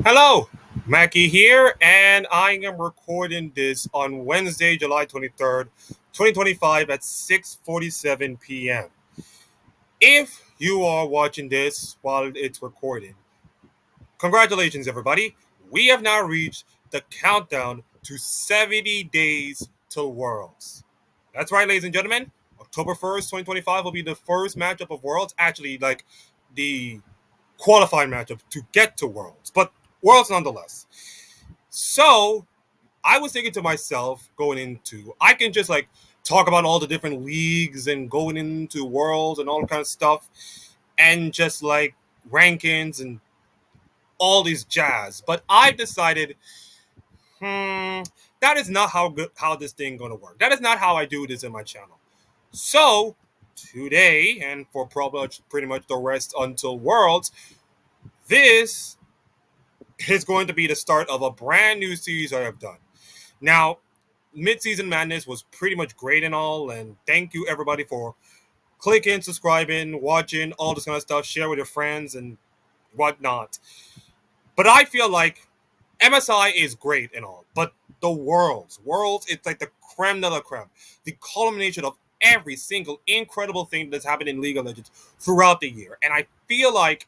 Hello, Mackie here, and I am recording this on Wednesday, July 23rd, 2025 at 6:47 p.m. If you are watching this while it's recording, congratulations everybody. We have now reached the countdown to 70 days to Worlds. That's right, ladies and gentlemen. October 1st, 2025 will be the first matchup of Worlds, actually like the qualifying matchup to get to Worlds, but Worlds nonetheless. So I was thinking to myself going into, I can just like talk about all the different leagues and going into worlds and all kind of stuff and just like rankings and all these jazz. But I've decided, hmm, that is not how this thing gonna work. That is not how I do this in my channel. So today and for probably pretty much the rest until Worlds, this is going to be the start of a brand new series I have done. Now, Mid-Season Madness was pretty much great and all, and thank you everybody for clicking, subscribing, watching, all this kind of stuff, share with your friends and whatnot. But I feel like MSI is great and all, but the worlds, it's like the creme de la creme, the culmination of every single incredible thing that's happened in League of Legends throughout the year. And I feel like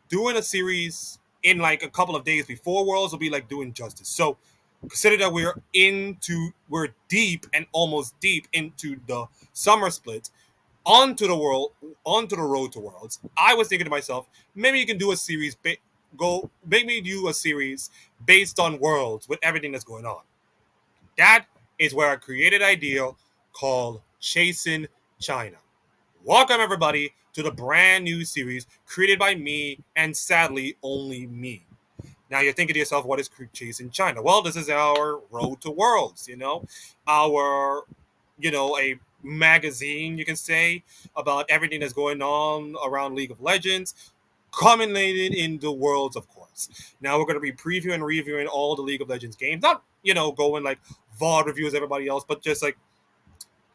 doing a series in like a couple of days before Worlds will be like doing justice. So consider that we're deep and almost deep into the summer split onto the road to Worlds. I was thinking to myself, maybe you can do a series go maybe do a series based on Worlds with everything that's going on. That is where I created an idea called Chasing China. Welcome everybody to the brand new series created by me and sadly only me. Now you're thinking to yourself, what is Chasing China? Well, this is our road to worlds, our, a magazine, you can say, about everything that's going on around League of Legends, culminated in the worlds, of course. Now we're going to be previewing and reviewing all the League of Legends games, not, going like VOD reviews, everybody else, but just like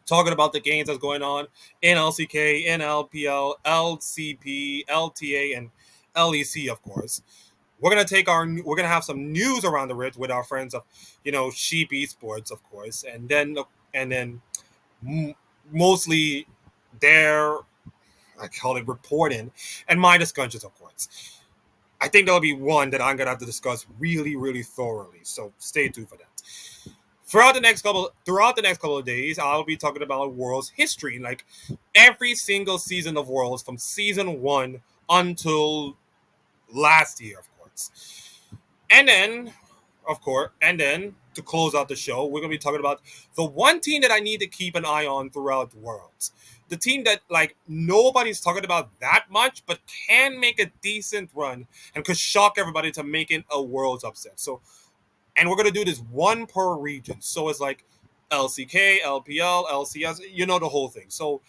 talking about the games that's going on in LCK, in LPL, LCP, LTA, and LEC, of course. We're gonna have some news around the ridge with our friends of Sheep Esports, of course, and then mostly their, I call it, reporting and my discussions, of course. I think there'll be one that I'm gonna have to discuss really, really thoroughly. So stay tuned for that. Throughout the next couple of days, I'll be talking about Worlds history, like every single season of Worlds from season one until last year, of course. And then to close out the show, we're gonna be talking about the one team that I need to keep an eye on throughout the Worlds. The team that like nobody's talking about that much, but can make a decent run and could shock everybody to making a Worlds upset. So, and we're gonna do this one per region. So it's like LCK, LPL, LCS, the whole thing. So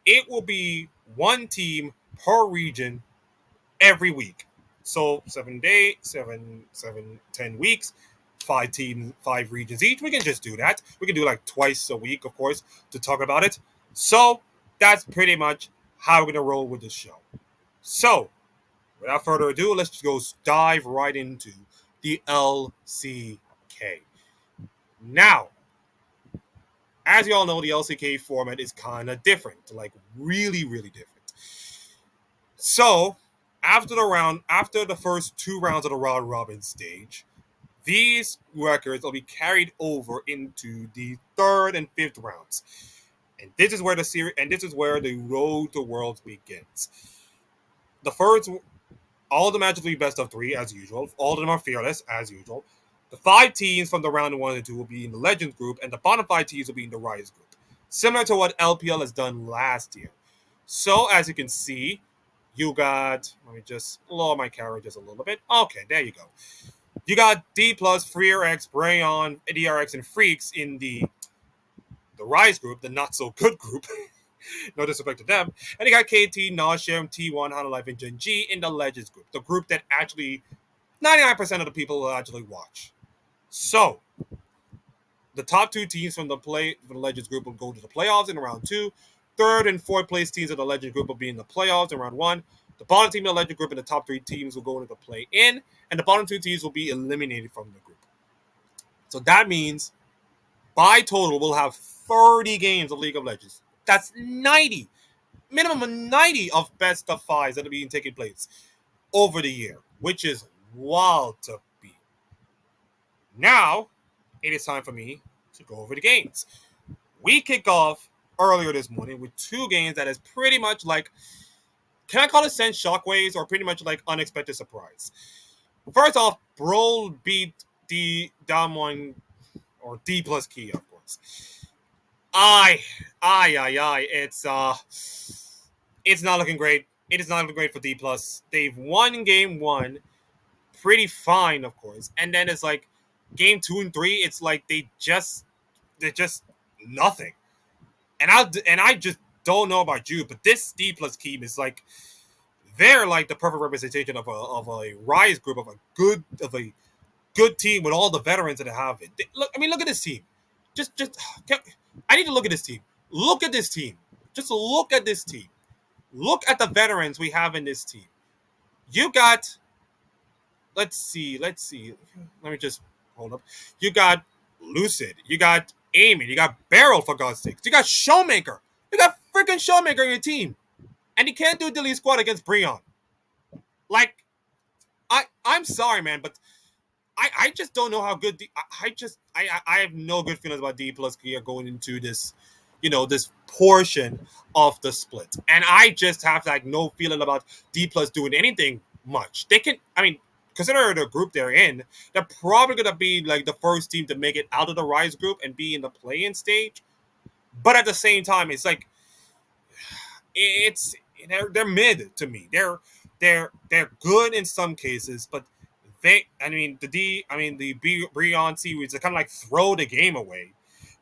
it will be one team per region every week. So 7 days, 10 weeks, 5 team, 5 regions each. We can just do that. We can do like twice a week, of course, to talk about it. So that's pretty much how we're gonna roll with this show. So without further ado, let's just go dive right into the LCK. Now, as you all know, the LCK format is kind of different, like really, really different. So after the first 2 rounds of the round robin stage, these records will be carried over into the third and fifth rounds, and this is where the road to worlds begins. The first, all the matches will be best of three as usual. All of them are fearless as usual. The 5 teams from the round one and two will be in the Legends group, and the bottom 5 teams will be in the Rise group, similar to what LPL has done last year. So as you can see, you got. Let me just lower my camera just a little bit. Okay, there you go. You got D plus, Freer X, Brayon, DRX, and Freaks in the Rise group, the not so good group. No disrespect to them. And you got KT, Noshem, T1, Hana Life, and Gen.G in the Legends group, the group that actually 99% of the people will actually watch. So the top 2 teams from the Legends group will go to the playoffs in round two. Third and fourth place teams of the Legends group will be in the playoffs in round one. The bottom team in the Legend group and the top 3 teams will go into the play-in, and the bottom 2 teams will be eliminated from the group. So that means, by total, we'll have 30 games of League of Legends. That's 90, minimum of 90 of best of fives that are being taking place over the year, which is wild to be. Now, it is time for me to go over the games. We kick off earlier this morning with 2 games that is pretty much like, can I call it send shockwaves or pretty much like unexpected surprise? First off, Brawl beat the down one or D plus key, of course. Aye. It's not looking great. It is not looking great for D plus. They've won game 1, pretty fine, of course, and then it's like game 2 and 3. It's like they're just nothing. And I just don't know about you, but this D plus team is like, they're like the perfect representation of a rise group, of a good team with all the veterans that have it. Look at this team. I need to look at this team. Look at this team. Just look at this team. Look at the veterans we have in this team. You got, let's see. Let me just hold up. You got Lucid. You got Amy. You got Beryl, for God's sakes. You got Showmaker. You got freaking Showmaker in your team. And you can't do Delete Squad against Breon. Like, I'm sorry, man, but I just don't know how good. I have no good feelings about D plus Kia going into this, this portion of the split, and I just have like no feeling about D plus doing anything much. They can, consider the group they're in, they're probably gonna be like the first team to make it out of the Rise group and be in the play-in stage. But at the same time, it's like they're mid to me. They're good in some cases, but the Breon series, they kind of like throw the game away,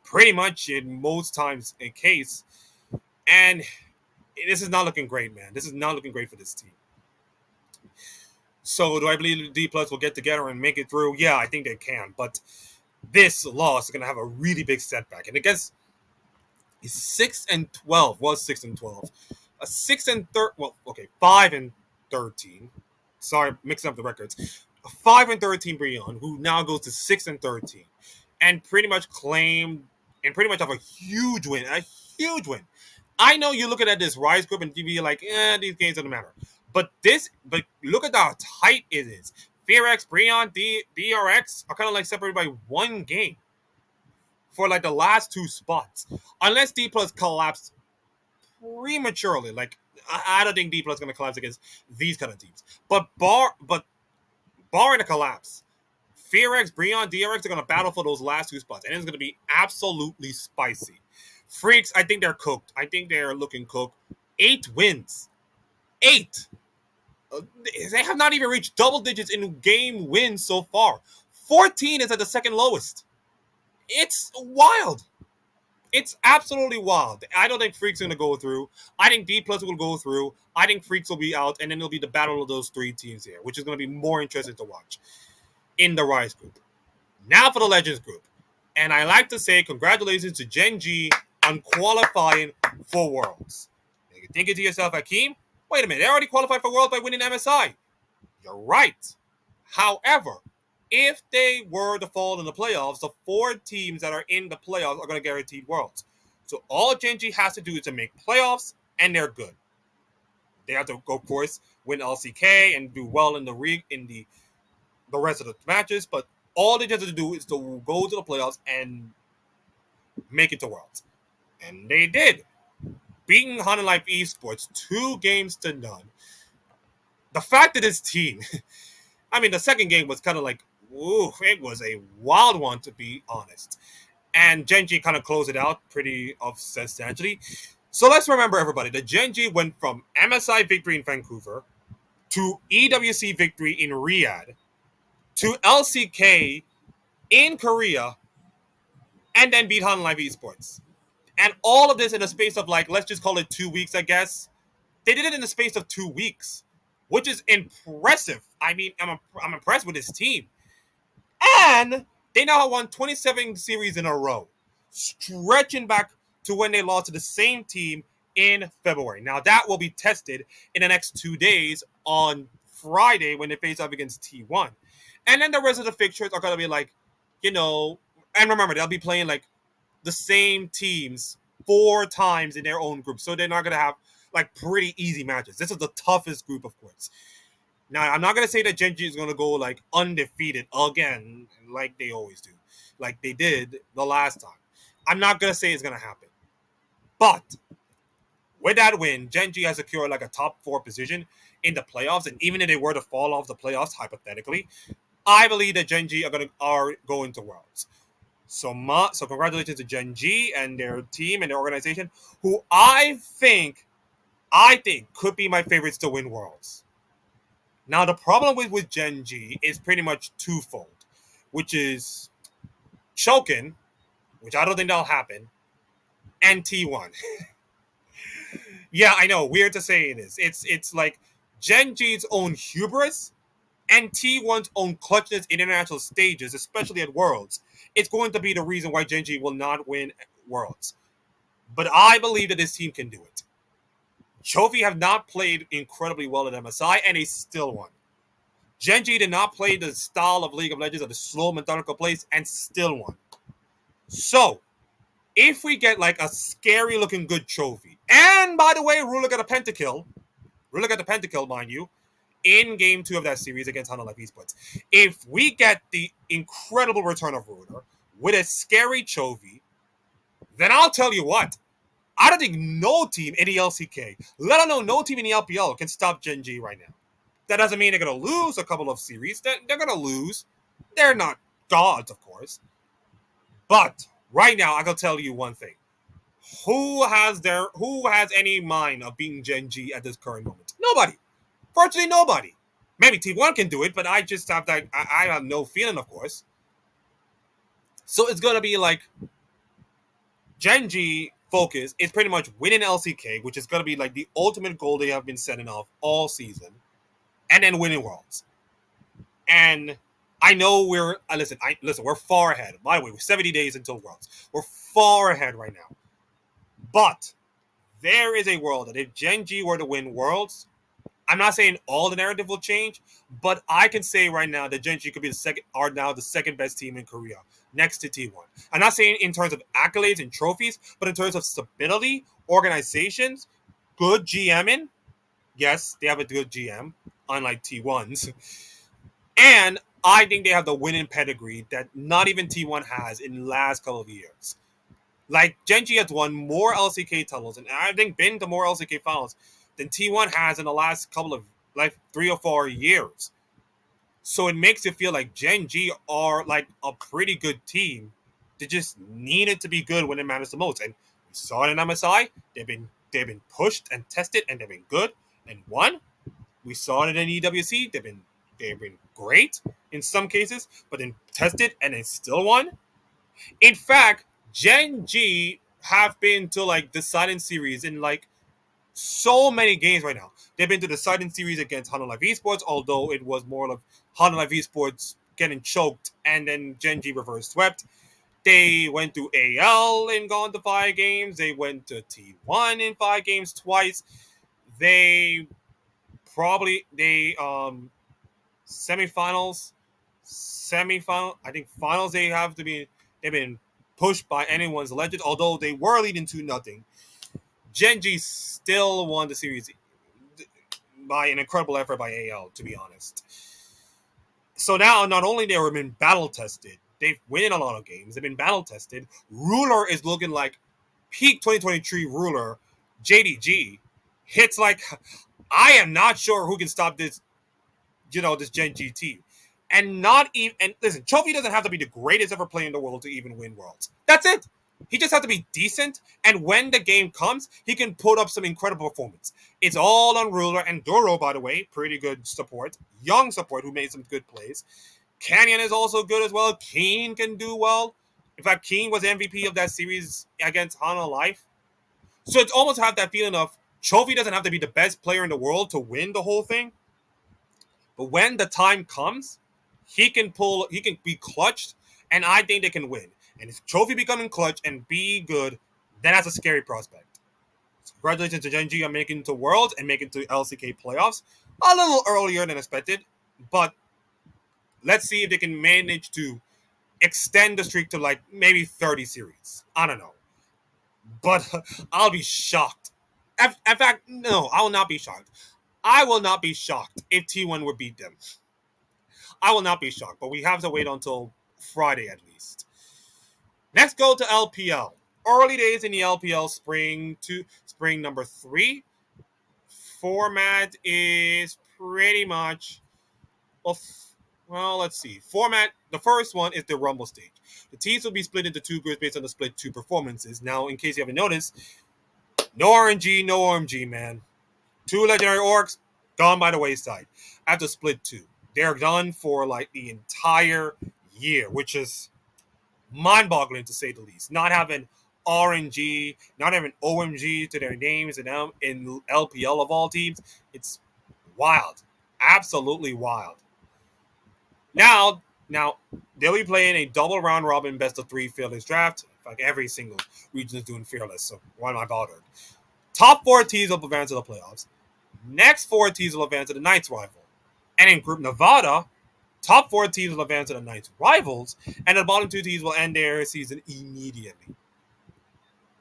pretty much in most times in case. And this is not looking great, man. This is not looking great for this team. So do I believe D plus will get together and make it through? Yeah, I think they can. But this loss is going to have a really big setback. And against 6-12, was 6-12, a 5-13. Sorry, mixing up the records. A 5-13 Breon, who now goes to 6-13, and pretty much have a huge win. A huge win. I know you're looking at this Rise group and you be like, these games don't matter. But look at how tight it is. FearX, Breon, DRX are kind of like separated by 1 game for like the last 2 spots. Unless D plus collapse prematurely. Like, I don't think D plus is going to collapse against these kind of teams. But barring a collapse, FearX, Breon, DRX are going to battle for those last 2 spots. And it's going to be absolutely spicy. Freaks, I think they're cooked. I think they're looking cooked. 8 wins. 8. They have not even reached double digits in game wins so far. 14 is at the second lowest. It's wild. It's absolutely wild. I don't think Freaks are going to go through. I think D plus will go through. I think Freaks will be out, and then it'll be the battle of those 3 teams here, which is going to be more interesting to watch in the Rise group. Now for the Legends group. And I like to say congratulations to Gen.G on qualifying for Worlds. You're thinking to yourself, Hakeem, wait a minute, they already qualified for Worlds by winning MSI. You're right. However, if they were to fall in the playoffs, the 4 teams that are in the playoffs are going to guarantee Worlds. So all Gen.G has to do is to make playoffs, and they're good. They have to, of course, win LCK and do well in the rest of the matches. But all they have to do is to go to the playoffs and make it to Worlds. And they did. Beating Hunter Life Esports 2-0. The fact that this team, the second game was kind of like, ooh, it was a wild one, to be honest. And Gen.G kind of closed it out pretty substantially. So let's remember, everybody, that Gen.G went from MSI victory in Vancouver to EWC victory in Riyadh to LCK in Korea and then beat Hunter Life Esports. And all of this in a space of, like, let's just call it 2 weeks, I guess. They did it in the space of 2 weeks, which is impressive. I'm impressed with this team. And they now have won 27 series in a row, stretching back to when they lost to the same team in February. Now that will be tested in the next 2 days on Friday when they face up against T1. And then the rest of the fixtures are going to be like, you know, and remember, they'll be playing like the same teams 4 times in their own group. So they're not going to have like pretty easy matches. This is the toughest group, of course. Now, I'm not going to say that Gen.G is going to go like undefeated again, like they always do, like they did the last time. I'm not going to say it's going to happen. But with that win, Gen.G has secured like a top 4 position in the playoffs. And even if they were to fall off the playoffs, hypothetically, I believe that Gen.G are going to Worlds. So congratulations to Gen.G and their team and their organization, who I think could be my favorites to win Worlds. Now the problem with Gen.G is pretty much twofold, which is choking, which I don't think that'll happen, and T1. Yeah, I know, weird to say it is. It's like Gen.G's own hubris and T1's own clutchness in international stages, especially at Worlds. It's going to be the reason why Gen.G will not win Worlds. But I believe that this team can do it. Chovy have not played incredibly well at MSI, and they still won. Gen.G did not play the style of League of Legends of the slow, methodical plays, and still won. So, if we get like a scary-looking good Chovy, and by the way, Ruler got a pentakill, mind you, in Game 2 of that series against Honor Life Esports. If we get the incredible return of Ruler with a scary Chovy, then I'll tell you what, I don't think no team in the LCK, let alone no team in the LPL, can stop Gen.G right now. That doesn't mean they're going to lose a couple of series. They're going to lose. They're not gods, of course. But right now, I can tell you one thing. Who has any mind of beating Gen.G at this current moment? Nobody. Virtually nobody. Maybe T1 can do it, but I just have that. I have no feeling, of course. So it's going to be like Gen.G focus is pretty much winning LCK, which is going to be like the ultimate goal they have been setting off all season, and then winning Worlds. And I know we're we're far ahead. By the way, we're 70 days until Worlds. We're far ahead right now. But there is a world that if Gen.G were to win Worlds, I'm not saying all the narrative will change, but I can say right now that Gen.G could be the second best team in Korea, next to T1. I'm not saying in terms of accolades and trophies, but in terms of stability, organizations, good GMing. Yes, they have a good GM, unlike T1's. And I think they have the winning pedigree that not even T1 has in the last couple of years. Like, Gen.G has won more LCK titles, and I think been to more LCK finals than T1 has in the last couple of, like, 3 or 4 years. So it makes it feel like Gen.G are, like, a pretty good team. They just needed to be good when it matters the most. And we saw it in MSI. They've been pushed and tested, and they've been good and won. We saw it in EWC. They've been great in some cases, but then tested and then still won. In fact, Gen.G have been to like deciding series in like so many games right now. They've been to deciding series against Honor Life Esports, although it was more of Honor Life Esports getting choked and then Gen.G reverse swept. They went to AL and gone to 5 games. They went to T1 in 5 games twice. They semifinals, I think finals they've been pushed by anyone's legend, although they were leading 2-0. Gen.G still won the series by an incredible effort by AL, to be honest. So now, not only they've been battle tested, they've won a lot of games, they've been battle tested. Ruler is looking like peak 2023 Ruler. JDG hits like, I am not sure who can stop this Gen.G team. And listen, Chovy doesn't have to be the greatest ever player in the world to even win Worlds. That's it. He just has to be decent, and when the game comes, he can put up some incredible performance. It's all on Ruler and Duro, by the way, pretty good support. Young support who made some good plays. Canyon is also good as well. Keen can do well. In fact, Keen was MVP of that series against Hana Life. So it's almost have that feeling of Chovy doesn't have to be the best player in the world to win the whole thing. But when the time comes, he can be clutched, and I think they can win. And if Chovy becoming clutch and be good, then that's a scary prospect. Congratulations to Gen.G on making it to Worlds and making it to LCK playoffs a little earlier than expected, but let's see if they can manage to extend the streak to like maybe 30 series. I don't know, but I'll be shocked. In fact, no, I will not be shocked. I will not be shocked if T1 would beat them. I will not be shocked, but we have to wait until Friday at least. Let's go to LPL. Early days in the LPL spring number 3. Format is pretty much well, let's see. Format, the first one is the Rumble stage. The teams will be split into 2 groups based on the split 2 performances. Now, in case you haven't noticed, no RNG, no OMG, man. 2 legendary orcs gone by the wayside after split 2. They're done for like the entire year, which is mind-boggling to say the least. Not having RNG, not having OMG to their names in LPL of all teams, it's wild, absolutely wild. Now they'll be playing a double round robin best of 3 fearless draft. Like every single region is doing fearless, so why am I bothered? Top 4 teams will advance to the playoffs. Next 4 teams will advance to the Knights rival. And in Group Nevada, top 4 teams will advance to the Knights rivals, and the bottom 2 teams will end their season immediately.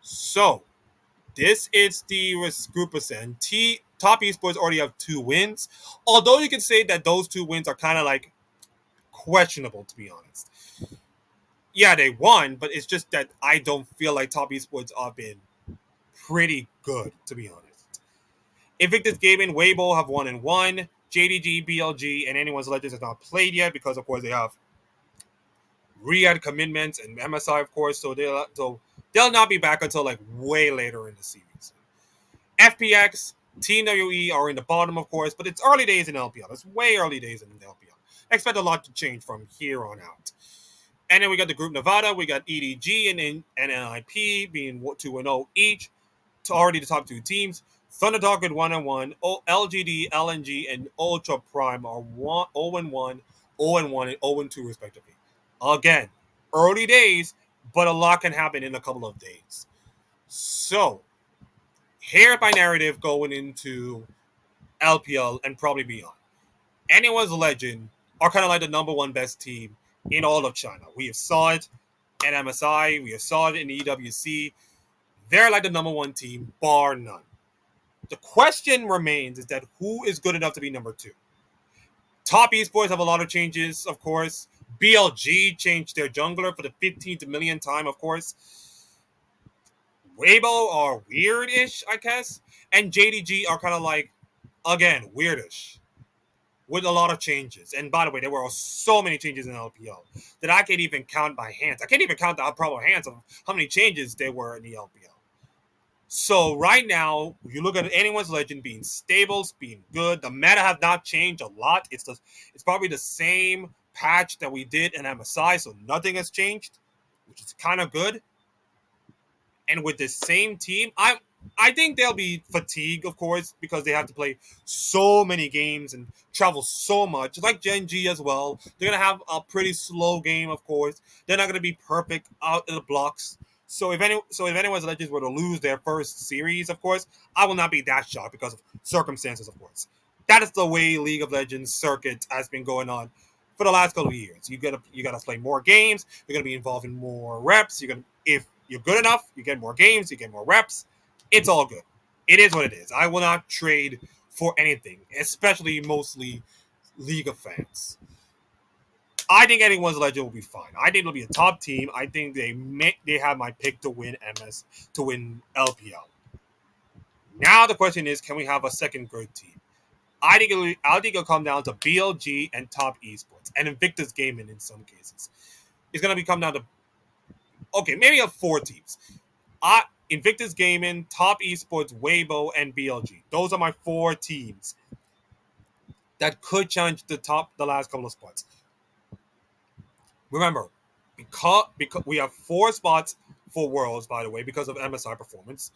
So, this is the group percent. Top Esports already have 2 wins, although you can say that those 2 wins are kind of like questionable, to be honest. Yeah, they won, but it's just that I don't feel like Top Esports have been pretty good, to be honest. Invictus Gaming, Weibo have 1-1. JDG, BLG, and Anyone's Legends have not played yet because, of course, they have Riyadh commitments and MSI, of course, so they'll not be back until like way later in the series. FPX, Team WE are in the bottom, of course, but it's early days in LPL. It's way early days in LPL. Expect a lot to change from here on out. And then we got the Group Nevada. We got EDG and NIP being 2-0 each. To already the top 2 teams. Thunderdog at 1-1. LGD, LNG, and Ultra Prime are 0-1, 0-1, and 0-2 respectively. Again, early days, but a lot can happen in a couple of days. So, here by narrative going into LPL and probably beyond. Anyone's Legend are kind of like the number 1 best team in all of China. We have saw it at MSI. We have saw it in the EWC. They're like the number 1 team, bar none. The question remains is that who is good enough to be number 2? Top Esports have a lot of changes, of course. BLG changed their jungler for the 15th millionth time, of course. Weibo are weird-ish, I guess. And JDG are kind of like, again, weirdish. With a lot of changes. And by the way, there were so many changes in LPL that I can't even count by hands. I can't even count the proper hands of how many changes there were in the LPL. So right now, you look at Anyone's Legend being stable, being good. The meta have not changed a lot. It's probably the same patch that we did in MSI, so nothing has changed, which is kind of good. And with the same team, I think they'll be fatigued, of course, because they have to play so many games and travel so much. Like Gen.G as well. They're going to have a pretty slow game, of course. They're not going to be perfect out in the blocks. So if anyone's Legends were to lose their first series, of course, I will not be that shocked because of circumstances, of course. That is the way League of Legends circuit has been going on for the last couple of years. You gotta play more games. You're gonna be involved in more reps. If you're good enough, you get more games, you get more reps. It's all good. It is what it is. I will not trade for anything, especially mostly League of fans. I think Anyone's Legend will be fine. I think it'll be a top team. I think they have my pick to win to win LPL. Now the question is, can we have a second good team? I think it'll come down to BLG and Top Esports and Invictus Gaming in some cases. It's gonna come down to maybe 4 teams. Invictus Gaming, Top Esports, Weibo, and BLG. Those are my 4 teams that could challenge the last couple of spots. Remember, because we have 4 spots for Worlds, by the way, because of MSI performance.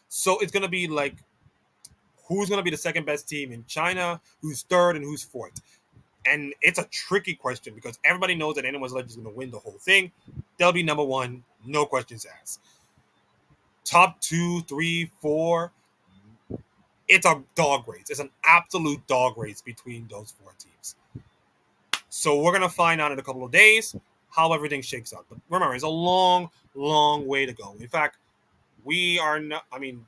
So it's going to be like, who's going to be the second best team in China, who's third, and who's fourth? And it's a tricky question because everybody knows that Anyone's Legend is going to win the whole thing. They'll be number 1, no questions asked. Top 2, 3, 4, It's a dog race. It's an absolute dog race between those four teams. So we're gonna find out in a couple of days how everything shakes out. But remember, it's a long, long way to go. In fact, we are not. I mean,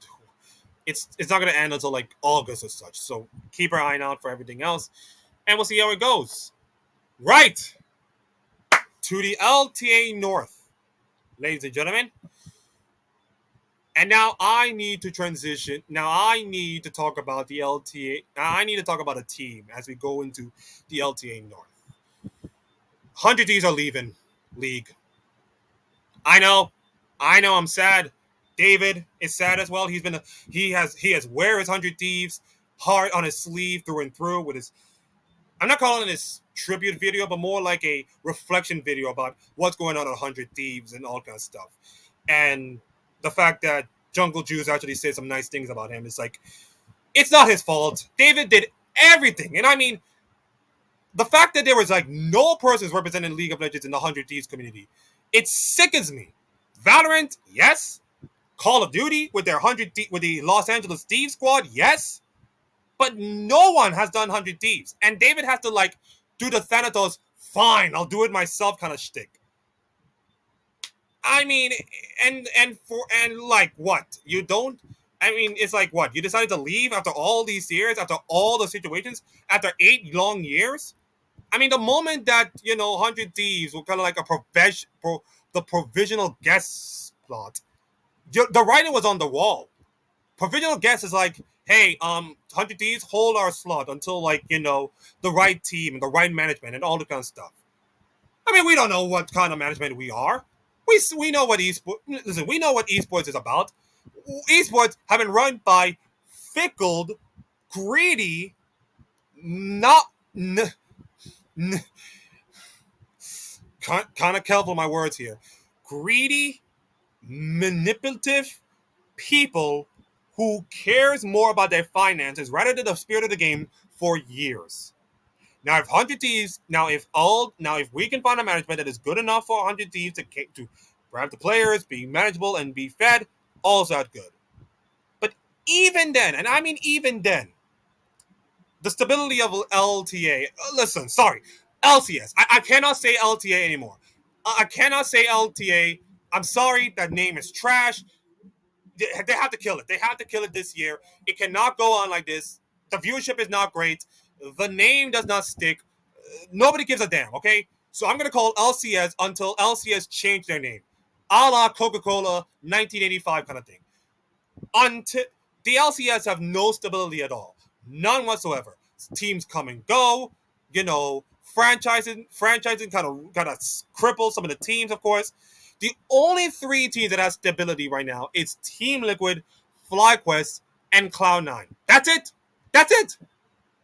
it's not gonna end until like August or such. So keep our eye out for everything else, and we'll see how it goes. Right to the LTA North, ladies and gentlemen. And now I need to transition. Now I need to talk about the LTA. Now I need to talk about a team as we go into the LTA North. 100 Ds are leaving league. I know. I know. I'm sad. David is sad as well. He has wear his 100 Thieves heart on his sleeve through and through with his. I'm not calling it his tribute video, but more like a reflection video about what's going on 100 Thieves and all kinds of stuff. And the fact that Jungle Juice actually said some nice things about him is like, it's not his fault. David did everything. And I mean, the fact that there was like no persons representing League of Legends in the 100 Thieves community, it sickens me. Valorant, yes. Call of Duty with their with the Los Angeles Thieves squad, yes. But no one has done 100 Thieves. And David has to like do the Thanatos, fine, I'll do it myself kind of shtick. I mean, and like what? You don't. I mean, it's like what? You decided to leave after all these years, after all the situations, after 8 long years. I mean, the moment that 100 Thieves were kind of like the provisional guest slot, the writing was on the wall. Provisional guest is like, hey, 100 Thieves hold our slot until like the right team and the right management and all the kind of stuff. I mean, we don't know what kind of management we are. We know what esports. Listen, we know what esports is about. Esports have been run by fickle, greedy, not kind of careful my words here. Greedy, manipulative people who cares more about their finances rather than the spirit of the game for years. Now, if 100 Thieves, if we can find a management that is good enough for 100 Thieves to grab the players, be manageable, and be fed, all's that good. But even then, and I mean even then, the stability of LTA. Listen, sorry, LCS. I cannot say LTA anymore. I cannot say LTA. I'm sorry, that name is trash. They have to kill it. They have to kill it this year. It cannot go on like this. The viewership is not great. The name does not stick. Nobody gives a damn, okay? So I'm going to call LCS until LCS change their name. A la Coca-Cola 1985 kind of thing. Until the LCS have no stability at all. None whatsoever. Teams come and go. Franchising kind of cripple some of the teams, of course. The only three teams that have stability right now is Team Liquid, FlyQuest, and Cloud9. That's it. That's it.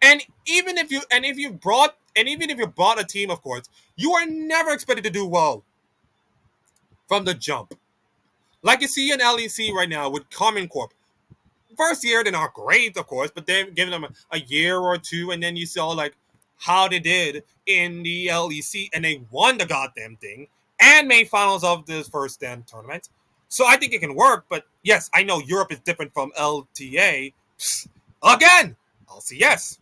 And even if you brought a team, of course, you are never expected to do well from the jump. Like you see in LEC right now with Common Corp. First year, they're not great, of course, but they've given them a year or two, and then you saw like how they did in the LEC, and they won the goddamn thing and made finals of this first stand tournament. So I think it can work, but yes, I know Europe is different from LTA. Again, LCS.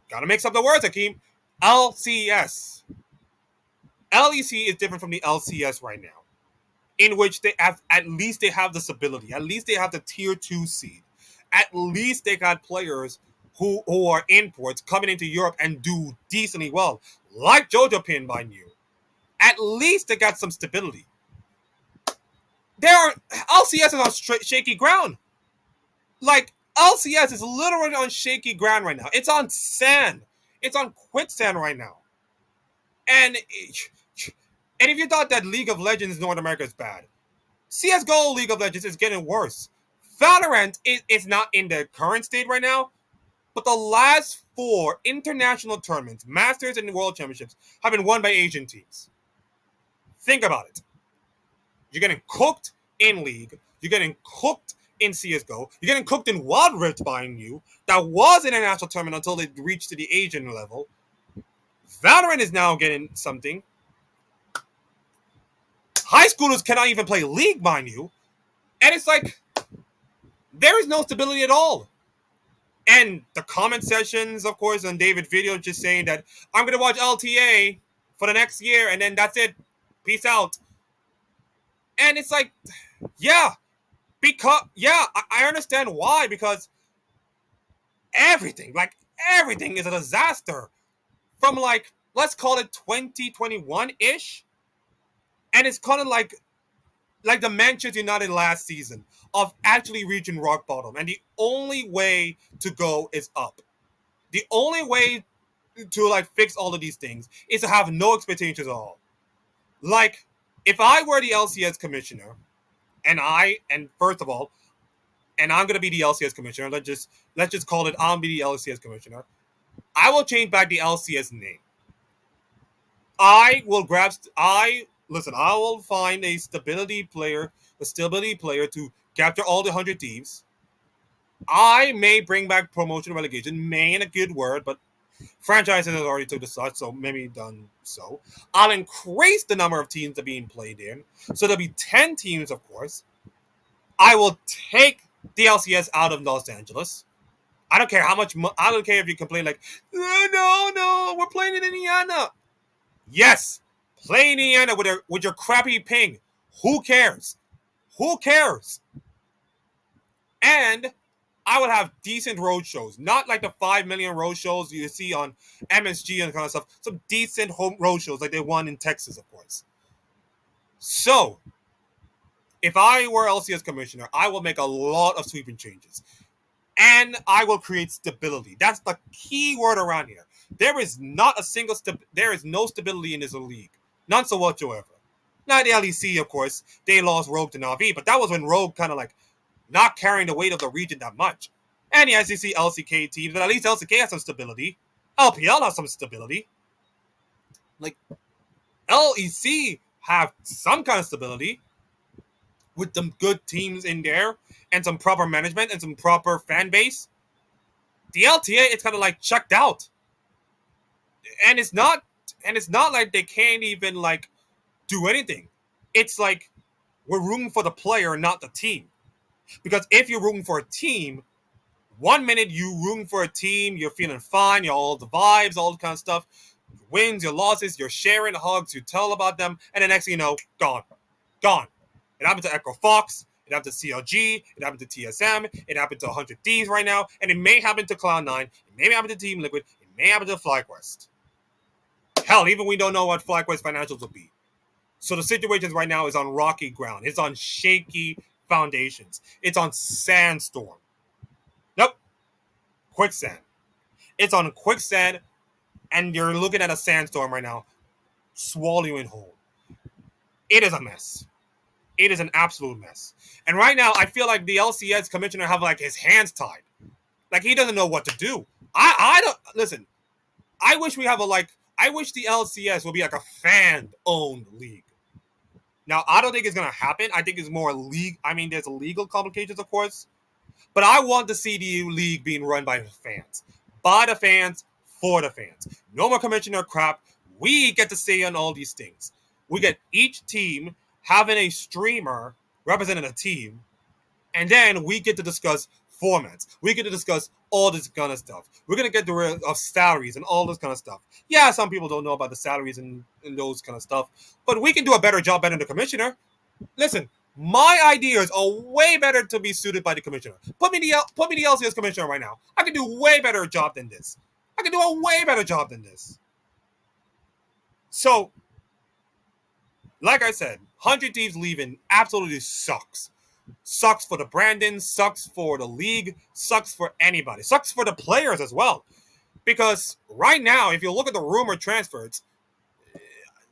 Gotta mix up the words, Hakeem. LCS. LEC is different from the LCS right now, in which they have at least they have the stability. At least they have the tier 2 seed. At least they got players who are imports coming into Europe and do decently well, like Jojo Pin, mind you. At least they got some stability. LCS is on shaky ground. Like, LCS is literally on shaky ground right now. It's on sand. It's on quicksand right now. And if you thought that League of Legends North America is bad, CSGO League of Legends is getting worse. Valorant is not in the current state right now, but the last 4 international tournaments, Masters and World Championships, have been won by Asian teams. Think about it. You're getting cooked in League. You're getting cooked in CSGO. You're getting cooked in Wild Rift, mind you. That was an international tournament until they reached to the Asian level. Valorant is now getting something. High schoolers cannot even play League, mind you. And it's like, there is no stability at all. And the comment sessions, of course, on David video just saying that I'm gonna watch LTA for the next year, and then that's it. Peace out. And it's like, yeah, because I understand why, because everything, like everything, is a disaster from like let's call it 2021 ish, and it's kind of like the Manchester United last season of actually reaching rock bottom, and the only way to go is up. The only way to like fix all of these things is to have no expectations at all. Like, if I were the LCS commissioner, and first of all, and I'm gonna be the LCS commissioner. Let's just call it I'll be the LCS commissioner. I will change back the LCS name. I will grab. I listen. I will find a stability player to capture all the 100 thieves. I may bring back promotion relegation. May ain't a good word, but franchises has already took the shot, so maybe done so. I'll increase the number of teams that are being played in, so there'll be 10 teams, of course. I will take the LCS out of Los Angeles. I don't care how much. I don't care if you complain like, no, we're playing in Indiana. Yes, play in Indiana with your crappy ping. Who cares? Who cares? And I would have decent road shows, not like the 5 million road shows you see on MSG and kind of stuff. Some decent home road shows like they won in Texas, of course. So, if I were LCS commissioner, I will make a lot of sweeping changes, and I will create stability. That's the key word around here. There is not a single there is no stability in this league, none so whatsoever. Not the LEC, of course. They lost Rogue to Navi, but that was when Rogue kind of like not carrying the weight of the region that much. And the SEC LCK teams, but at least LCK has some stability. LPL has some stability. Like, LEC have some kind of stability with some good teams in there and some proper management and some proper fan base. The LTA, it's kind of like checked out. And it's not like they can't even like do anything. It's like we're rooting for the player, not the team. Because if you're rooting for a team, 1 minute you rooting for a team, you're feeling fine, you're all the vibes, all the kind of stuff. Your wins, your losses, you're sharing hugs, you tell about them, and the next thing you know, gone. Gone. It happened to Echo Fox, it happened to CLG, it happened to TSM, it happened to 100 Thieves right now, and it may happen to Cloud9, it may happen to Team Liquid, it may happen to FlyQuest. Hell, even we don't know what FlyQuest financials will be. So the situation right now is on rocky ground. It's on shaky foundations. It's on sandstorm. Nope. Quicksand. It's on quicksand, and you're looking at a sandstorm right now, swallowing whole. It is a mess. It is an absolute mess. And right now, I feel like the LCS commissioner have like his hands tied. Like he doesn't know what to do. I don't listen. I wish we have I wish the LCS will be like a fan-owned league. Now, I don't think it's gonna happen. I think it's more league. I mean, there's legal complications, of course, but I want to see the league being run by the fans, by the fans, for the fans. No more commissioner crap. We get to say on all these things. We get each team having a streamer representing a team, and then we get to discuss formats. We get to discuss all this kind of stuff. We're going to get rid of salaries and all this kind of stuff. Yeah, some people don't know about the salaries and those kind of stuff, but we can do a better job better than the commissioner. Listen, my ideas are way better to be suited by the commissioner. Put me the LCS commissioner right now. I can do a way better job than this. I can do a way better job than this. So, like I said, 100 Thieves leaving absolutely sucks. Sucks for the Brandon, sucks for the league, sucks for anybody. Sucks for the players as well. Because right now, if you look at the rumored transfers,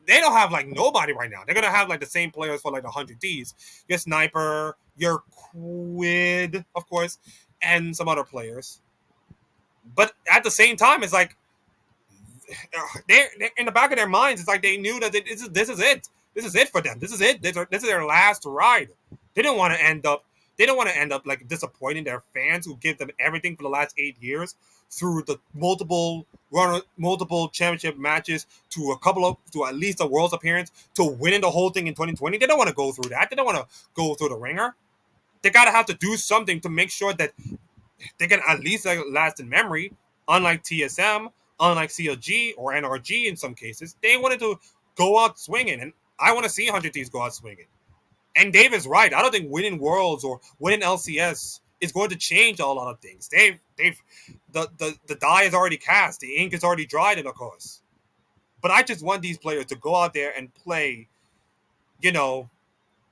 they don't have like nobody right now. They're going to have like the same players for like 100 Thieves. Your Sniper, your Quid, of course, and some other players. But at the same time, it's like, they're in the back of their minds, it's like they knew that this is it. This is it for them. This is it. This is their last ride. They don't want to end up. They don't want to end up like disappointing their fans who give them everything for the last 8 years through the multiple championship matches to at least a World's appearance to winning the whole thing in 2020. They don't want to go through that. They don't want to go through the ringer. They gotta have to do something to make sure that they can at least like last in memory. Unlike TSM, unlike CLG or NRG in some cases, they wanted to go out swinging, and I want to see 100 teams go out swinging. And Dave is right. I don't think winning Worlds or winning LCS is going to change a lot of things. The die is already cast. The ink is already dried, and of course. But I just want these players to go out there and play, you know,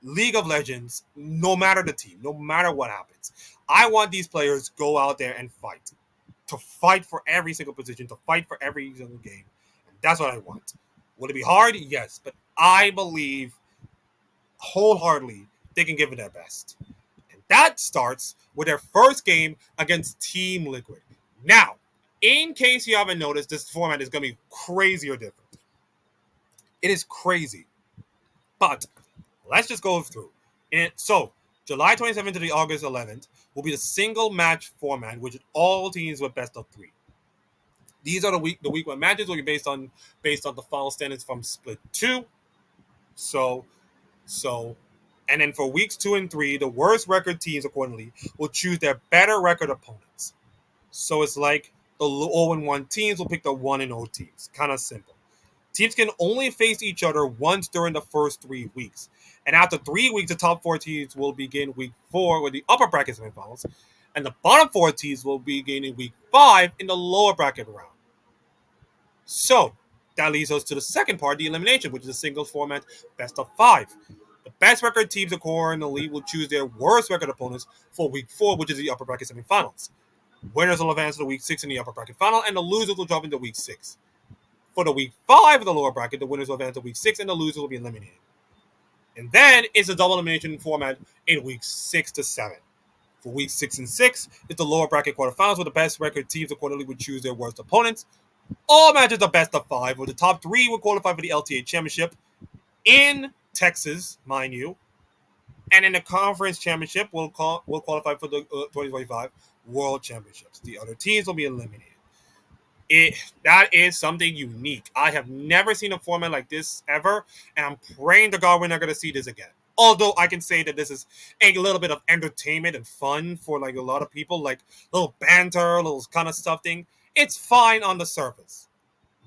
League of Legends, no matter the team, no matter what happens. I want these players to go out there and fight. To fight for every single position, to fight for every single game. And that's what I want. Will it be hard? Yes. But I believe wholeheartedly they can give it their best. And that starts with their first game against Team Liquid. Now, in case you haven't noticed, this format is going to be crazy or different. It is crazy. But let's just go through. So, July 27th to the August 11th will be the single match format, which is all teams with best of 3. These are the week one matches will be based on the final standings from split 2. So so and then for weeks 2 and 3, the worst record teams accordingly will choose their better record opponents. So it's like the 0-1 teams will pick the 1-0 teams. Kind of simple. Teams can only face each other once during the first 3 weeks. And after 3 weeks, the top 4 teams will begin week 4 with the upper bracket semifinals, and the bottom 4 teams will begin in week 5 in the lower bracket round. So that leads us to the second part, the elimination, which is a single format best of 5. The best record teams accordingly will choose their worst record opponents for week 4, which is the upper bracket semifinals. Winners will advance to the week 6 in the upper bracket final, and the losers will drop into week 6. For the week 5 of the lower bracket, the winners will advance to week 6, and the losers will be eliminated. And then it's a double elimination format in weeks 6 to 7. For weeks 6 and 6, it's the lower bracket quarterfinals, where the best record teams accordingly would choose their worst opponents. All matches are best of 5, where the top 3 will qualify for the LTA championship in Texas, mind you. And in the conference championship, will qualify for the 2025 World Championships. The other teams will be eliminated. That is something unique. I have never seen a format like this ever, and I'm praying to God we're not going to see this again. Although I can say that this is a little bit of entertainment and fun for like a lot of people, like little banter, little kind of stuff thing. It's fine on the surface,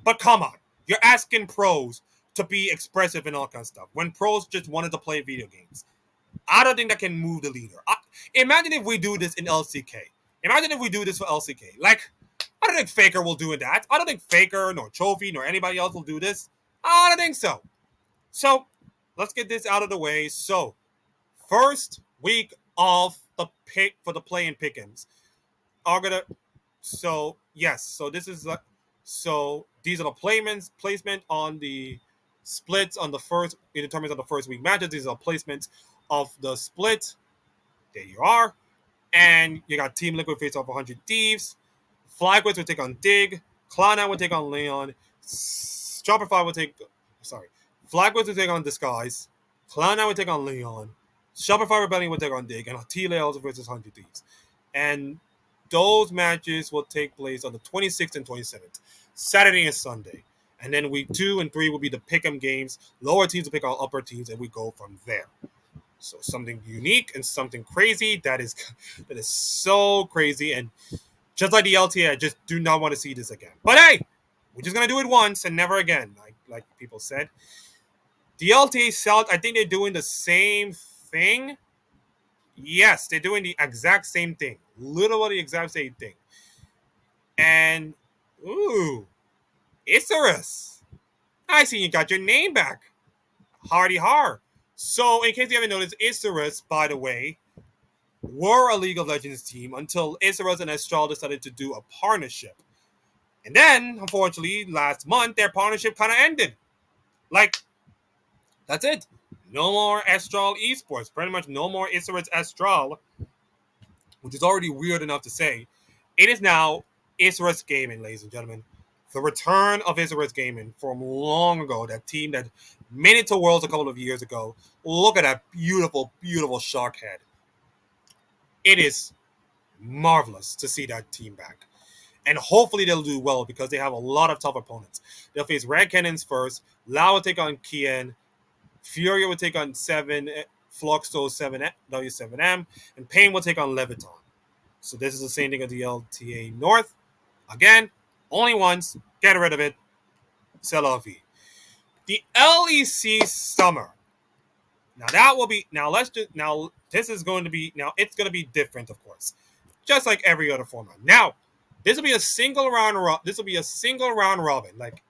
but come on, you're asking pros to be expressive and all kind of stuff when pros just wanted to play video games. I don't think that can move the leader. Imagine if we do this in LCK. Imagine if we do this for LCK. Like, I don't think Faker will do that. I don't think Faker, nor Trophy, nor anybody else will do this. I don't think so. So, let's get this out of the way. So, first week of the pick for the play-in pick'ems are gonna. So yes. So this is so these are the placement on the splits on the first. It determines on the first week matches. These are placements of the split. There you are. And you got Team Liquid face off 100 Thieves. Flagwitz will take on Dig. Cloud9 will take on Leon. Shopify will take. Sorry. Flagwitz will take on Disguise. Cloud9 will take on Leon. Shopify Rebellion will take on Dig. And T-Lails versus 100 Thieves. And those matches will take place on the 26th and 27th. Saturday and Sunday. And then week 2 and 3 will be the pick'em games. Lower teams will pick out upper teams, and we go from there. So something unique and something crazy that is so crazy. And just like the LTA, I just do not want to see this again. But hey, we're just gonna do it once and never again, like people said. The LTA South, I think they're doing the same thing. Yes, they're doing the exact same thing. Literally the exact same thing. And ooh, Isurus. I see you got your name back. Hardy har. So, in case you haven't noticed, Isurus, by the way, were a League of Legends team until Isurus and Astral decided to do a partnership. And then, unfortunately, last month, their partnership kind of ended. Like, that's it. No more Astral Esports. Pretty much no more Isurus Astral, which is already weird enough to say. It is now Isurus Gaming, ladies and gentlemen. The return of Isurus Gaming from long ago, that team that made it to Worlds a couple of years ago. Look at that beautiful, beautiful shark head. It is marvelous to see that team back. And hopefully they'll do well because they have a lot of tough opponents. They'll face Red Cannons first. Lau will take on Kien. Furia will take on 7, Fluxo 7, W7M. And Pain will take on Leviton. So this is the same thing as the LTA North. Again, only once. Get rid of it. C'est la vie. The LEC Summer. Now that will be now. This is going to be now. It's going to be different, of course, just like every other format. Now, this will be a single round. This will be a single round robin. Like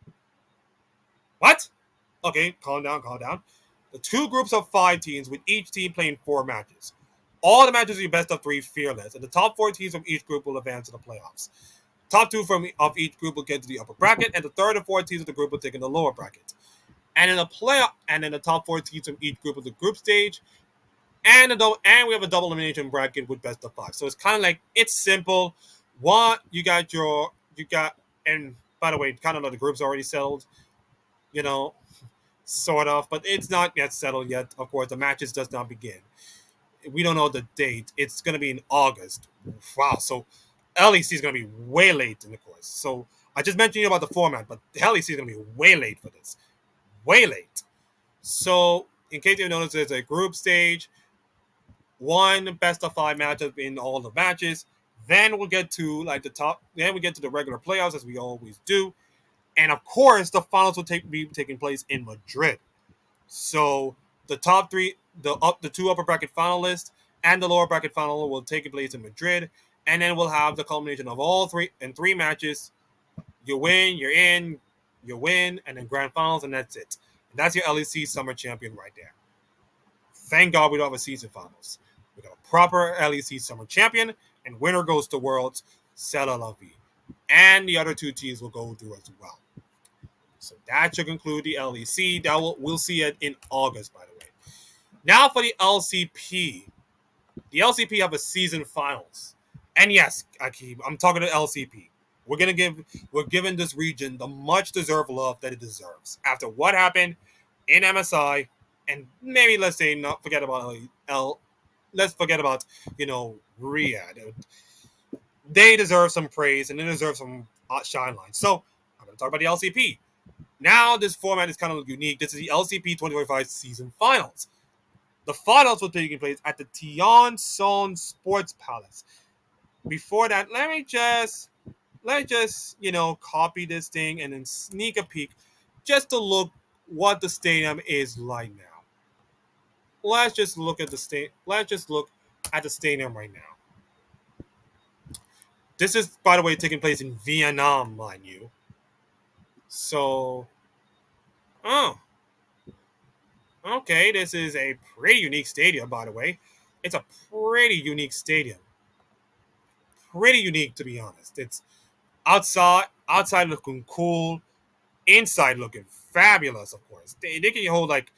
what? Okay, calm down, calm down. The two groups of 5 teams, with each team playing 4 matches. All the matches will be best of 3 fearless, and the top 4 teams from each group will advance to the playoffs. Top 2 from of each group will get to the upper bracket, and the third and fourth teams of the group will take in the lower bracket. And in the playoff, and then the top 4 teams from each group of the group stage, and we have a double elimination bracket with best of 5. So it's kind of like it's simple. One, and by the way, kind of know the groups already settled. You know, sort of, but it's not yet settled yet. Of course, the matches does not begin. We don't know the date. It's going to be in August. Wow. So LEC is going to be way late in the course. So I just mentioned about the format, but the LEC is going to be way late for this. Way late. So in case you notice, there's a group stage, one best of 5 matchup in all the matches. Then we'll get to like the top. Then we get to the regular playoffs as we always do, and of course the finals will be taking place in Madrid. So the top 3, the 2 upper bracket finalists and the lower bracket final will take place in Madrid, and then we'll have the culmination of all 3 matches. You win, you're in, you win, and then grand finals, and that's it. And that's your LEC summer champion right there. Thank God we don't have a season finals. We got a proper LEC summer champion, and winner goes to Worlds. C'est la vie. And the other 2 teams will go through as well. So that should conclude the LEC. We'll see it in August, by the way. Now for the LCP. The LCP have a season finals. And yes, I'm talking to LCP. We're giving this region the much deserved love that it deserves. After what happened in MSI, and maybe let's say not forget about let's forget about, Riyadh. They deserve some praise and they deserve some shine lines. So I'm gonna talk about the LCP. Now this format is kind of unique. This is the LCP 2025 season finals. The finals will be taking place at the Tian Son Sports Palace. Before that, let me just copy this thing and then sneak a peek just to look what the stadium is like now. Let's just look at the stadium right now. This is, by the way, taking place in Vietnam, mind you. So, oh, okay, this is a pretty unique stadium, by the way. It's a pretty unique stadium. Pretty unique, to be honest. It's outside looking cool, inside looking fabulous, of course. They can hold like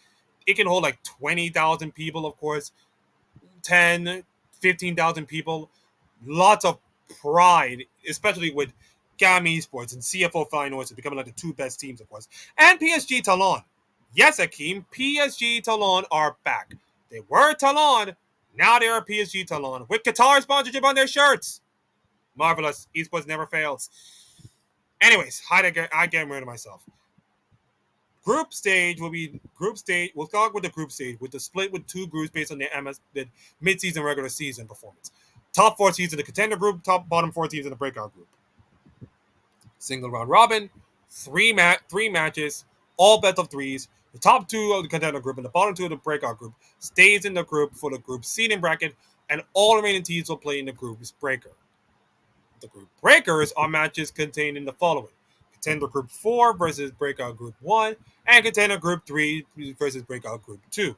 it can hold like 20,000 people, of course, 10, 15,000 people. Lots of pride, especially with GAM Esports and CFO Feyenoord becoming like the 2 best teams, of course. And PSG Talon. Yes, Akeem, PSG Talon are back. They were Talon, now they are PSG Talon with Qatar sponsorship on their shirts. Marvelous. Esports never fails. Anyways, I get rid of myself. Group stage will be group stage. We'll start with the group stage with the split with 2 groups based on the mid-season regular season performance. Top 4 teams in the contender group, bottom 4 teams in the breakout group. Single round robin, 3 matches, all best of 3s. The top 2 of the contender group and the bottom 2 of the breakout group stays in the group for the group seeding bracket, and all remaining teams will play in the group's breaker. The group breakers are matches contained in the following: Contender Group 4 versus Breakout Group 1, and Contender Group 3 versus Breakout Group 2.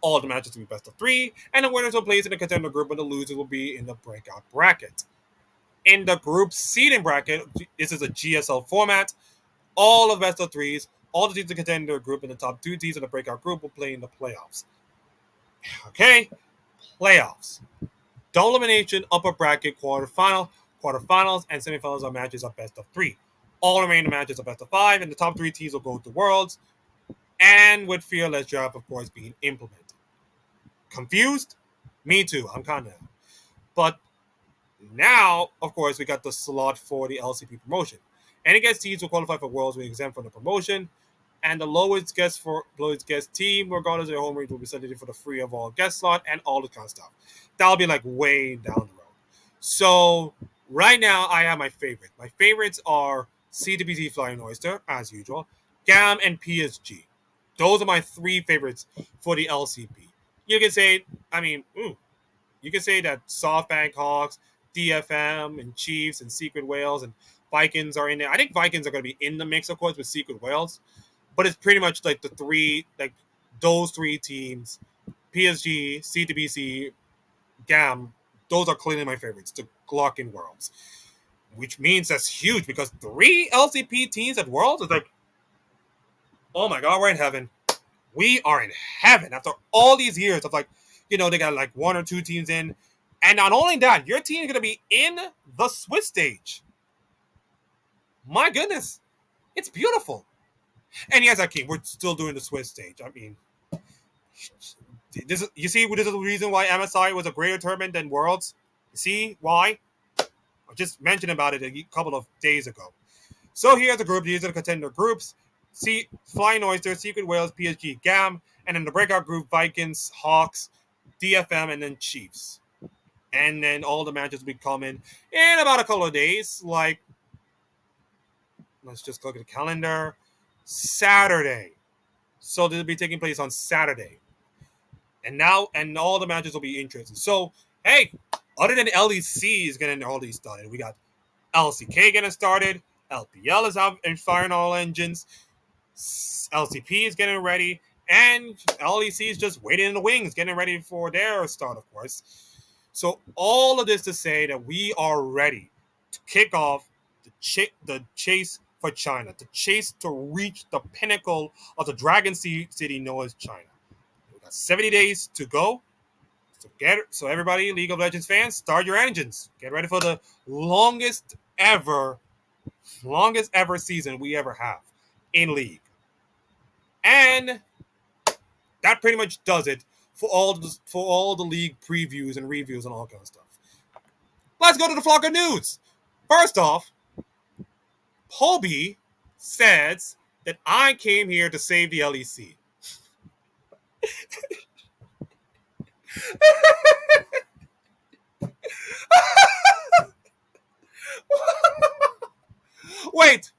All the matches will be best of 3, and the winners will place in the Contender Group, and the losers will be in the Breakout bracket. In the group seeding bracket, this is a GSL format. All of the best of 3s, all the teams in the Contender Group, and the top 2 teams in the Breakout Group will play in the playoffs. Okay, playoffs. Double elimination, upper bracket, quarterfinals, and semifinals are matches of best of 3. All remaining matches are best of 5, and the top 3 teams will go to Worlds, and with Fearless Draft, of course, being implemented. Confused? Me too, I'm kind of. But now, of course, we got the slot for the LCP promotion. Any guest teams will qualify for Worlds will be exempt from the promotion, and the lowest guest team, regardless of their home range, will be selected for the free of all guest slot and all this kind of stuff. That'll be like way down the road. So right now I have my favorite. My favorites are CWC Flying Oyster, as usual, GAM and PSG. Those are my three favorites for the LCP. You can say, I mean, you can say that SoftBank Hawks, DFM, and Chiefs and Secret Whales and Vikings are in there. I think Vikings are going to be in the mix, of course, with Secret Whales, but it's pretty much like the three, like those three teams: PSG, CWC, GAM. Those are clearly my favorites. The Glock in Worlds, which means that's huge because three LCP teams at Worlds is like, oh my god, we're in heaven. We are in heaven after all these years of like, they got like one or two teams in. And not only that, your team is going to be in the Swiss stage. My goodness. It's beautiful. And yes, I we're still doing the Swiss stage. I mean, you see, this is the reason why MSI was a greater tournament than Worlds. You see why? I just mentioned about it a couple of days ago. So here's the group. These are the contender groups. See, Flying Oyster, Secret Whales, PSG, GAM, and in the breakout group, Vikings, Hawks, DFM, and then Chiefs. And then all the matches will be coming in about a couple of days. Like, let's just look at the calendar. Saturday. So this will be taking place on Saturday. And all the matches will be interesting. So, hey, other than LEC is getting all these started, we got LCK getting started. LPL is out and firing all engines. LCP is getting ready, and LEC is just waiting in the wings, getting ready for their start, of course. So all of this to say that we are ready to kick off the chase for China, the chase to reach the pinnacle of the Dragon City known as China. We got 70 days to go. So everybody, League of Legends fans, start your engines. Get ready for the longest ever season we ever have in League. And that pretty much does it for all the league previews and reviews and all kind of stuff. Let's go to the flock of news. First off, Poby says that I came here to save the LEC. Wait.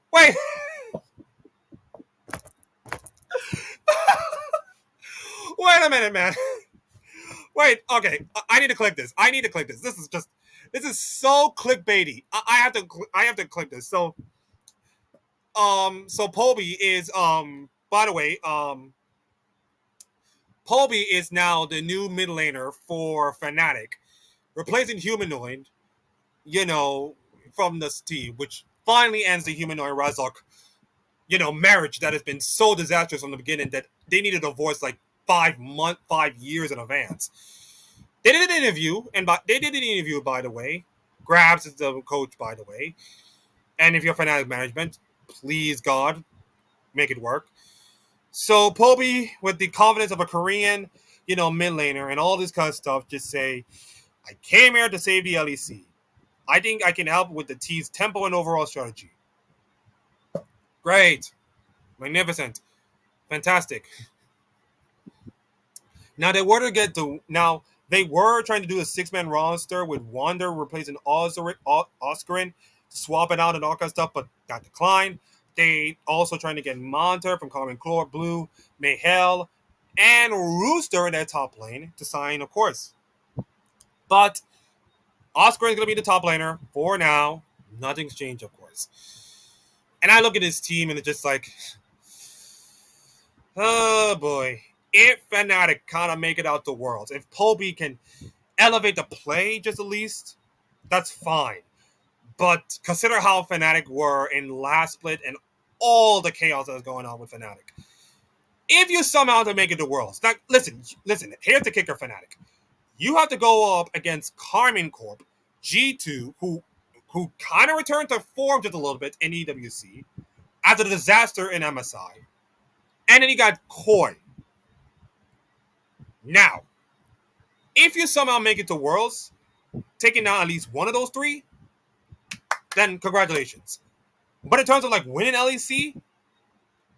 Wait a minute, man. Wait, okay. I need to click this. This is so clickbaity. I have to click this. So Poby is by the way, Poby is now the new mid laner for Fnatic, replacing Humanoid, from this team, which finally ends the Humanoid Razok, marriage that has been so disastrous from the beginning that they needed a voice like 5 years in advance. They did an interview, by the way. Grabs is the coach, by the way. And if you're Fnatic management, please God, make it work. So Poby, with the confidence of a Korean, mid laner and all this kind of stuff, just say, I came here to save the LEC. I think I can help with the team's tempo and overall strategy. Great. Magnificent. Fantastic. Now they were trying to do a 6-man roster with Wander replacing Oscarin, swap it out and all kind of stuff, but that declined. They also trying to get Monter from Common Core, Blue, Mayhel, and Rooster in their top lane to sign, of course. But Oscar is going to be the top laner for now. Nothing's changed, of course. And I look at his team and it's just like, oh boy. If Fnatic kind of make it out the Worlds, if Poby can elevate the play just at least, that's fine. But consider how Fnatic were in last split and all the chaos that was going on with Fnatic. If you somehow to make it to Worlds, now listen, here's the kicker, Fnatic. You have to go up against Carmine Corp, G2, who kind of returned to form just a little bit in EWC after the disaster in MSI. And then you got Koi. Now, if you somehow make it to Worlds, taking down at least one of those three, then congratulations. But in terms of like winning LEC,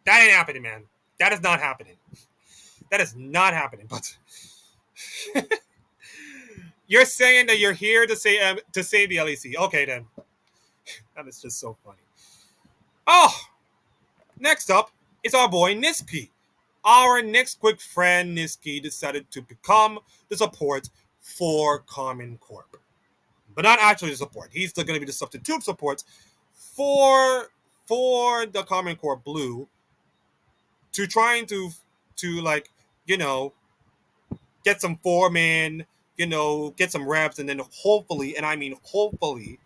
that ain't happening, man. That is not happening. But You're saying that you're here to save the LEC. Okay, then. That is just so funny. Oh, next up is our boy Niski. Our next quick friend Niski decided to become the support for Common Corp, but not actually the support. He's still going to be the substitute support for the Common Core Blue to trying to like you know get some form in, get some reps, and then hopefully, and I mean hopefully,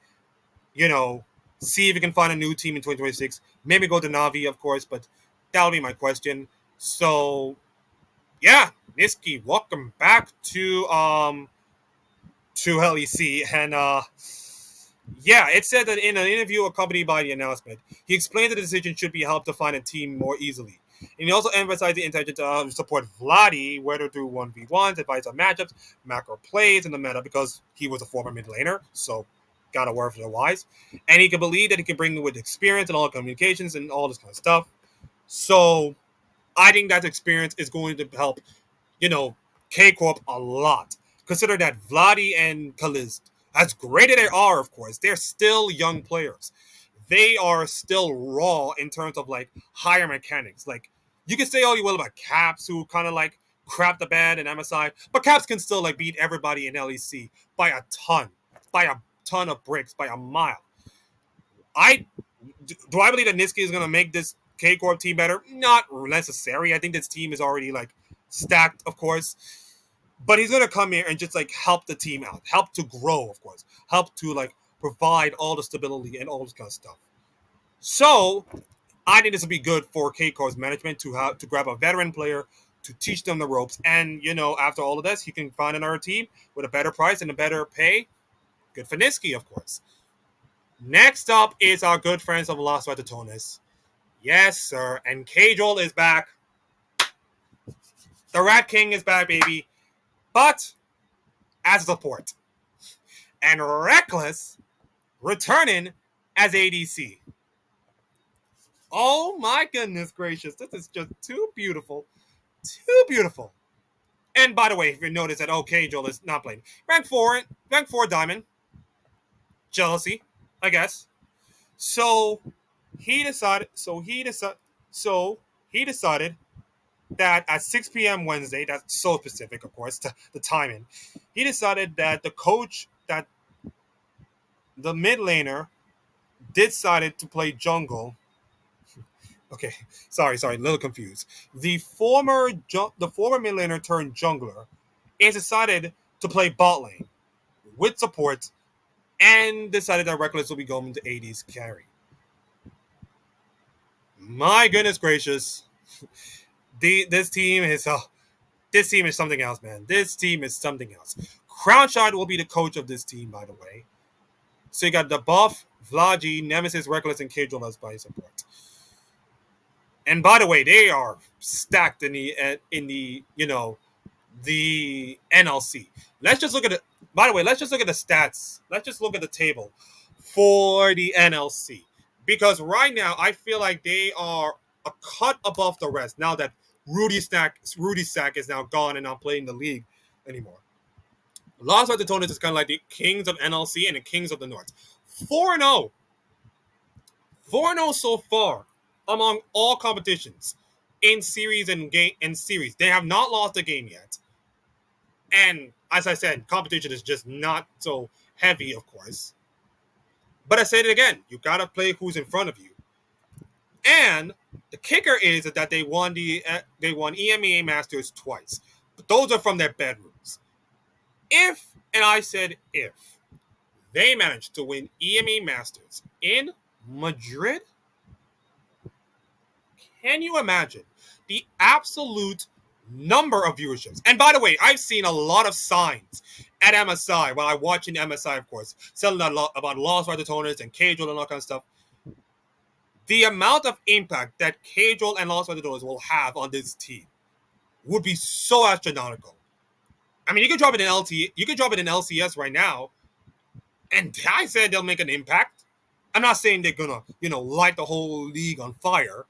you know, see if we can find a new team in 2026. Maybe go to Navi, of course, but that'll be my question. So yeah, Niski, welcome back to LEC, and yeah, it said that in an interview accompanied by the announcement, he explained that the decision should be helped to find a team more easily. And he also emphasized the intention to support Vladi, whether through 1v1s, advice on matchups, macro plays in the meta, because he was a former mid laner, so gotta work for the wise. And he can believe that he can bring with experience and all communications and all this kind of stuff. So I think that experience is going to help, you know, K Corp a lot. Consider that Vladi and Kalist, as great as they are, of course, they're still young players. They are still raw in terms of like higher mechanics. Like you can say all you will about Caps, who kind of like crap the bed in MSI, but Caps can still like beat everybody in LEC by a ton of bricks, by a mile. I do I believe that Niski is going to make this K Corp team better? Not necessary. I think this team is already like stacked, of course. But he's gonna come here and just like help the team out, help to grow, of course, help to like provide all the stability and all this kind of stuff. So I think this would be good for K Corp's management to have to grab a veteran player to teach them the ropes. And after all of this, he can find another team with a better price and a better pay. Good for Niski, of course. Next up is our good friends of Los Ratatones. Yes, sir. And Kajol is back. The Rat King is back, baby. But as a support. And Reckless returning as ADC. Oh my goodness gracious. This is just too beautiful. Too beautiful. And by the way, if you notice that Joel is not playing. Rank 4 Diamond. Jealousy, I guess. So he decided that at 6 p.m. Wednesday, that's so specific, of course, the timing, he decided that the mid laner decided to play jungle. Okay, sorry, a little confused. The former mid laner turned jungler is decided to play bot lane with support and decided that Reckless will be going to AD's carry. My goodness gracious. This team is something else, man. This team is something else. Crownshot will be the coach of this team, by the way. So you got the buff, Vladi, Nemesis, Reckless, and Kajol as body support. And by the way, they are stacked in the the NLC. Let's just look at it. By the way, let's just look at the stats. Let's just look at the table for the NLC, because right now I feel like they are a cut above the rest. Now that Rudy Sack is now gone and not playing the league anymore. Los Ratatones is kind of like the kings of NLC and the kings of the North. 4-0. 4-0 so far among all competitions in series and game and series. They have not lost a game yet. And as I said, competition is just not so heavy, of course. But I said it again, you gotta play who's in front of you. And the kicker is that they won EMEA Masters twice. But those are from their bedrooms. If they managed to win EMEA Masters in Madrid, can you imagine the absolute number of viewerships? And by the way, I've seen a lot of signs at MSI while I'm watching MSI, of course, selling a lot about Los Ratatones and Kajol and all that kind of stuff. The amount of impact that Kajol and Los Ratatones will have on this team would be so astronomical. I mean, you can drop it in LCS right now, and I said they'll make an impact. I'm not saying they're gonna, light the whole league on fire.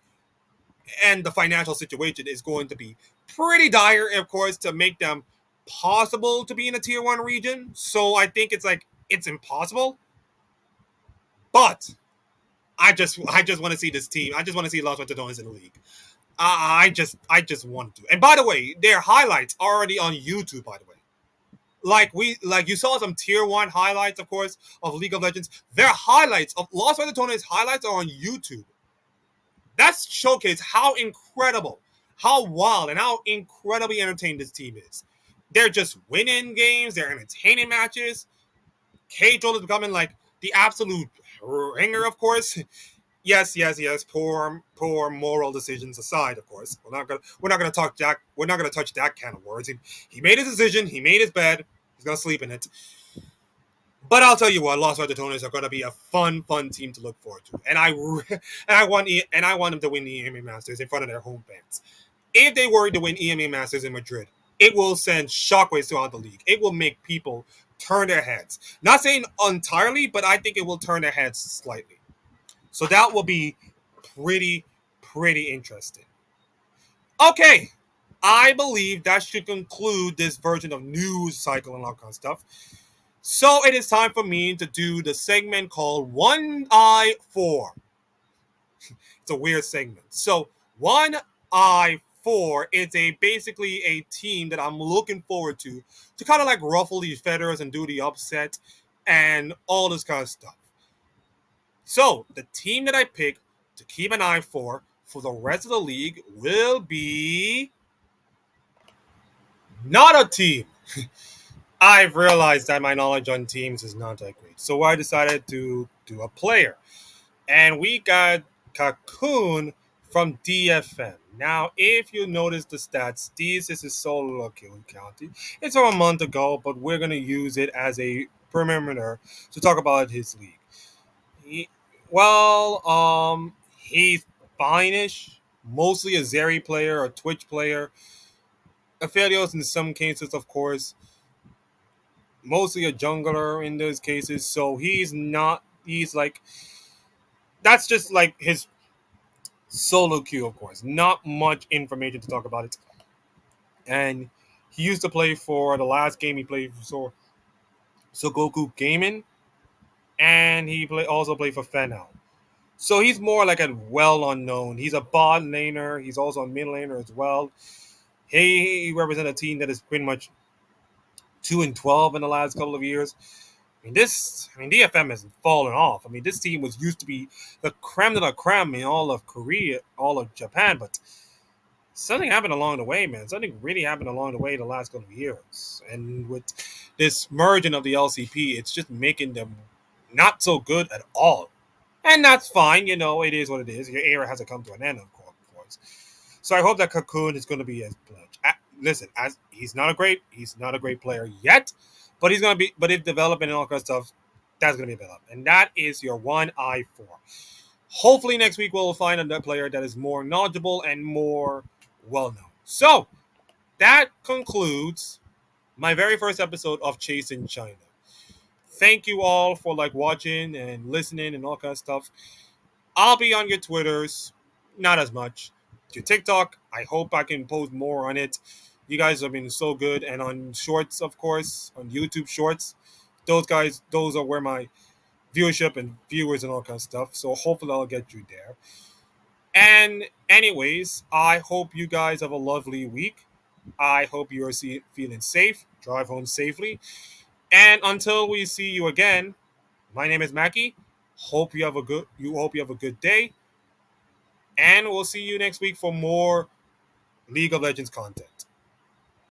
And the financial situation is going to be pretty dire, of course, to make them possible to be in a tier one region. So I think it's like it's impossible. But I just want to see this team. I just want to see Los Angeles in the league. I just want to. And by the way, their highlights are already on YouTube. By the way, like you saw some tier one highlights, of course, of League of Legends. Their highlights of Los Angeles highlights are on YouTube. That's showcase how incredible, how wild, and how incredibly entertaining this team is. They're just winning games. They're entertaining matches. K-Troll is becoming like the absolute ringer, of course. Yes, yes, yes. Poor moral decisions aside, of course. We're not gonna talk Jack. We're not gonna touch that can of words. He made his decision. He made his bed. He's gonna sleep in it. But I'll tell you what, Los Angeles are gonna be a fun team to look forward to. And I want them to win the EMA Masters in front of their home fans. If they were to win EMA Masters in Madrid, it will send shockwaves throughout the league. It will make people turn their heads. Not saying entirely, but I think it will turn their heads slightly. So that will be pretty, pretty interesting. Okay, I believe that should conclude this version of news cycle and all kind of stuff. So it is time for me to do the segment called One Eye Four. It's a weird segment. So One Eye Four is a basically a team that I'm looking forward to kind of like ruffle these feathers and do the upset and all this kind of stuff. So the team that I pick to keep an eye for the rest of the league will be not a team. I've realized that my knowledge on teams is not that great. So I decided to do a player. And we got Cocoon from DFM. Now, if you notice the stats, this is his solo kill county. It's from a month ago, but we're going to use it as a perimeter to talk about his league. He, he's fine-ish. Mostly a Zeri player, a Twitch player. Aphelios in some cases, of course. Mostly a jungler in those cases. So he's not. He's like. That's just like his solo queue, of course. Not much information to talk about it. And he used to play for the last game he played for Goku Gaming. And he also played for Fenel. So he's more like a well unknown. He's a bot laner. He's also a mid laner as well. He represents a team that is pretty much 2-12 in the last couple of years. DFM has fallen off. This team was used to be the creme de la creme in all of Korea, all of Japan, but something happened along the way, man. Something really happened along the way the last couple of years. And with this merging of the LCP, it's just making them not so good at all. And that's fine, it is what it is. Your era has to come to an end, of course. So I hope that Cocoon is going to be as pledged. Listen, as he's not a great player yet, but he's going to be. But if development and all kind of stuff, that's going to be developed, and that is your One Eye Four. Hopefully next week we'll find another player that is more knowledgeable and more well known. So that concludes my very first episode of Chasing China. Thank you all for watching and listening and all kind of stuff. I'll be on your Twitters, not as much. Your TikTok, I hope I can post more on it. You guys have been so good, and on Shorts, of course, on YouTube Shorts. Those are where my viewership and viewers and all kinds of stuff. So hopefully I'll get you there. And anyways, I hope you guys have a lovely week. I hope you are feeling safe. Drive home safely. And until we see you again, my name is Mackie. Hope you have a good day. And we'll see you next week for more League of Legends content.